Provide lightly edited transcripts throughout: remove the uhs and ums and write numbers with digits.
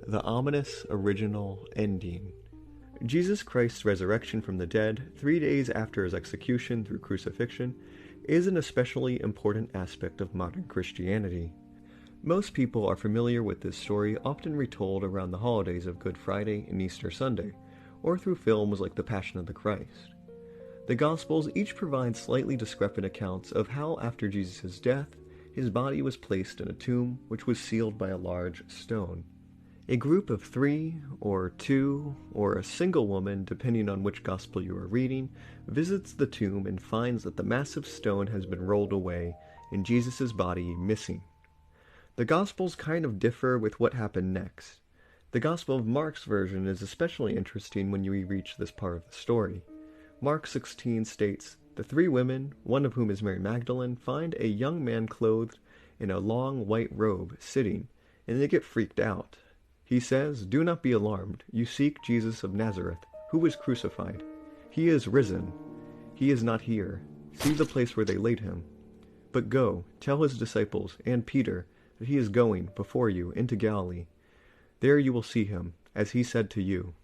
The ominous original ending. Jesus Christ's resurrection from the dead, 3 days after his execution through crucifixion, is an especially important aspect of modern Christianity. Most people are familiar with this story, often retold around the holidays of Good Friday and Easter Sunday, or through films like The Passion of the Christ. The Gospels each provide slightly discrepant accounts of how, after Jesus' death, his body was placed in a tomb which was sealed by a large stone. A group of 3, or 2, or a single woman, depending on which gospel you are reading, visits the tomb and finds that the massive stone has been rolled away and Jesus' body missing. The Gospels kind of differ with what happened next. The Gospel of Mark's version is especially interesting when you reach this part of the story. Mark 16 states, "The 3 women, one of whom is Mary Magdalene, find a young man clothed in a long white robe sitting, and they get freaked out. He says, 'Do not be alarmed. You seek Jesus of Nazareth, who was crucified. He is risen. He is not here. See the place where they laid him. But go, tell his disciples and Peter that he is going before you into Galilee. There you will see him, as he said to you.'"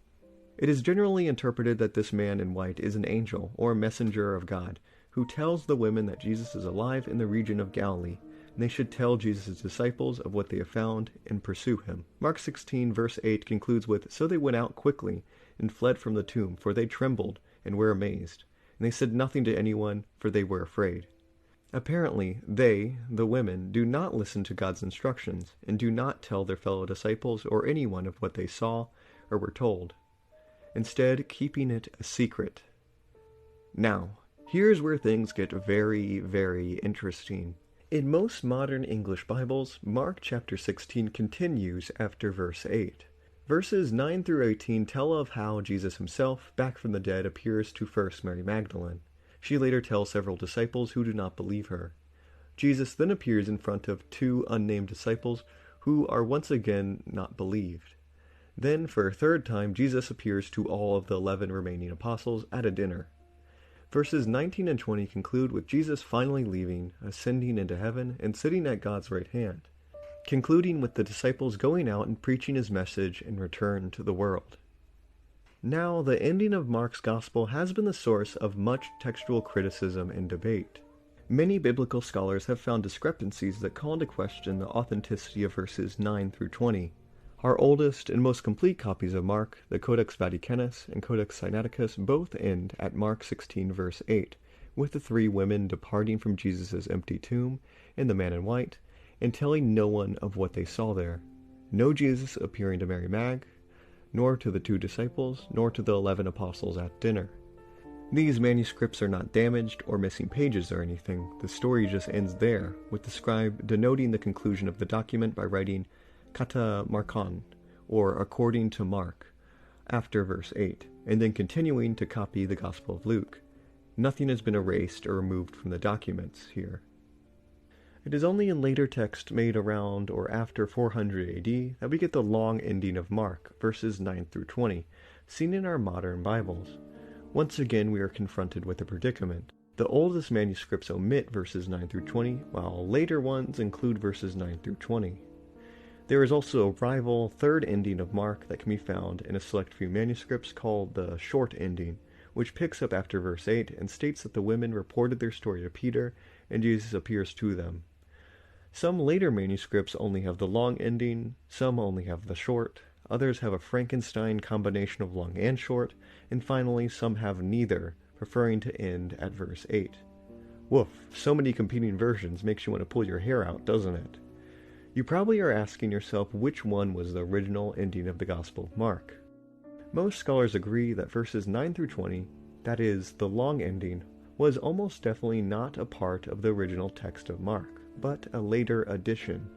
It is generally interpreted that this man in white is an angel or a messenger of God who tells the women that Jesus is alive in the region of Galilee, and they should tell Jesus' disciples of what they have found and pursue him. Mark 16 verse 8 concludes with, "So they went out quickly and fled from the tomb, for they trembled and were amazed. And they said nothing to anyone, for they were afraid." Apparently, they, the women, do not listen to God's instructions and do not tell their fellow disciples or anyone of what they saw or were told, instead keeping it a secret. Now, here's where things get very, very interesting. In most modern English Bibles, Mark chapter 16 continues after verse 8. Verses 9 through 18 tell of how Jesus himself, back from the dead, appears to first Mary Magdalene. She later tells several disciples who do not believe her. Jesus then appears in front of 2 unnamed disciples who are once again not believed. Then, for a third time, Jesus appears to all of the 11 remaining apostles at a dinner. Verses 19 and 20 conclude with Jesus finally leaving, ascending into heaven, and sitting at God's right hand, concluding with the disciples going out and preaching his message and return to the world. Now, the ending of Mark's Gospel has been the source of much textual criticism and debate. Many biblical scholars have found discrepancies that call into question the authenticity of verses 9 through 20. Our oldest and most complete copies of Mark, the Codex Vaticanus and Codex Sinaiticus, both end at Mark 16 verse 8, with the 3 women departing from Jesus' empty tomb and the man in white, and telling no one of what they saw there. No Jesus appearing to Mary Mag, nor to the 2 disciples, nor to the 11 apostles at dinner. These manuscripts are not damaged or missing pages or anything. The story just ends there, with the scribe denoting the conclusion of the document by writing "Kata Markon," or "according to Mark," after verse 8, and then continuing to copy the Gospel of Luke. Nothing has been erased or removed from the documents here. It is only in later text made around or after 400 AD that we get the long ending of Mark, verses 9 through 20, seen in our modern Bibles. Once again we are confronted with a predicament. The oldest manuscripts omit verses 9 through 20, while later ones include verses 9 through 20. There is also a rival third ending of Mark that can be found in a select few manuscripts called the short ending, which picks up after verse 8 and states that the women reported their story to Peter and Jesus appears to them. Some later manuscripts only have the long ending, some only have the short, others have a Frankenstein combination of long and short, and finally some have neither, preferring to end at verse 8. Woof, so many competing versions makes you want to pull your hair out, doesn't it? You probably are asking yourself which one was the original ending of the Gospel of Mark. Most scholars agree that verses 9 through 20, that is, the long ending, was almost definitely not a part of the original text of Mark, but a later addition,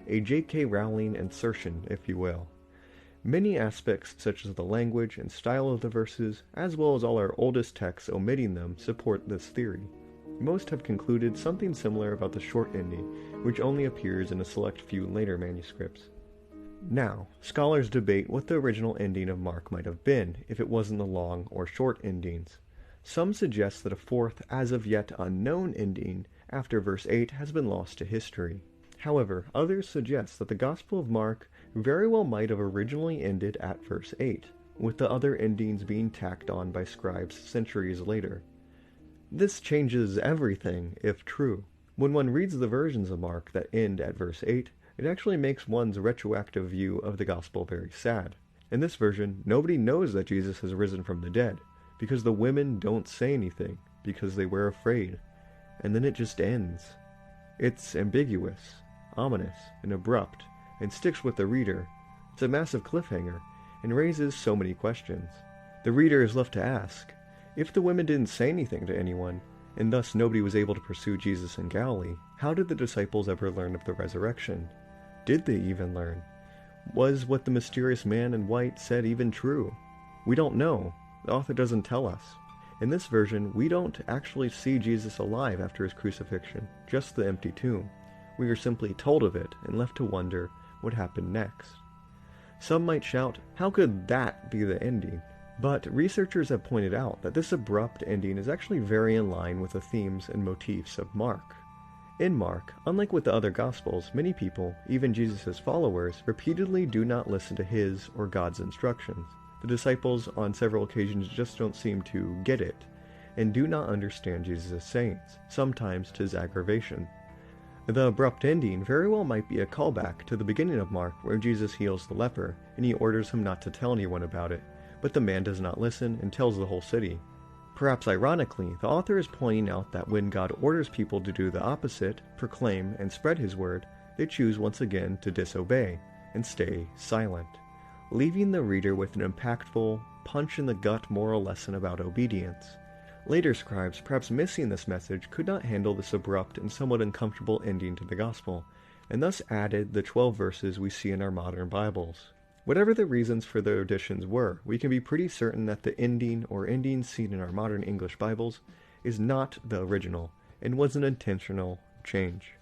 a J.K. Rowling insertion, if you will. Many aspects, such as the language and style of the verses, as well as all our oldest texts omitting them, support this theory. Most have concluded something similar about the short ending, which only appears in a select few later manuscripts. Now, scholars debate what the original ending of Mark might have been if it wasn't the long or short endings. Some suggest that a fourth, as of yet unknown ending after verse 8 has been lost to history. However, others suggest that the Gospel of Mark very well might have originally ended at verse 8, with the other endings being tacked on by scribes centuries later. This changes everything, if true. When one reads the versions of Mark that end at verse 8, it actually makes one's retroactive view of the gospel very sad. In this version, nobody knows that Jesus has risen from the dead, because the women don't say anything, because they were afraid. And then it just ends. It's ambiguous, ominous, and abrupt, and sticks with the reader. It's a massive cliffhanger, and raises so many questions. The reader is left to ask, if the women didn't say anything to anyone, and thus nobody was able to pursue Jesus in Galilee, how did the disciples ever learn of the resurrection? Did they even learn? Was what the mysterious man in white said even true? We don't know. The author doesn't tell us. In this version, we don't actually see Jesus alive after his crucifixion, just the empty tomb. We are simply told of it and left to wonder what happened next. Some might shout, how could that be the ending? But researchers have pointed out that this abrupt ending is actually very in line with the themes and motifs of Mark. In Mark, unlike with the other Gospels, many people, even Jesus' followers, repeatedly do not listen to his or God's instructions. The disciples on several occasions just don't seem to get it, and do not understand Jesus' sayings, sometimes to his aggravation. The abrupt ending very well might be a callback to the beginning of Mark, where Jesus heals the leper, and he orders him not to tell anyone about it, but the man does not listen and tells the whole city. Perhaps ironically, the author is pointing out that when God orders people to do the opposite, proclaim and spread his word, they choose once again to disobey and stay silent, leaving the reader with an impactful, punch-in-the-gut moral lesson about obedience. Later scribes, perhaps missing this message, could not handle this abrupt and somewhat uncomfortable ending to the gospel, and thus added the 12 verses we see in our modern Bibles. Whatever the reasons for their additions were, we can be pretty certain that the ending or endings seen in our modern English Bibles is not the original, and was an intentional change.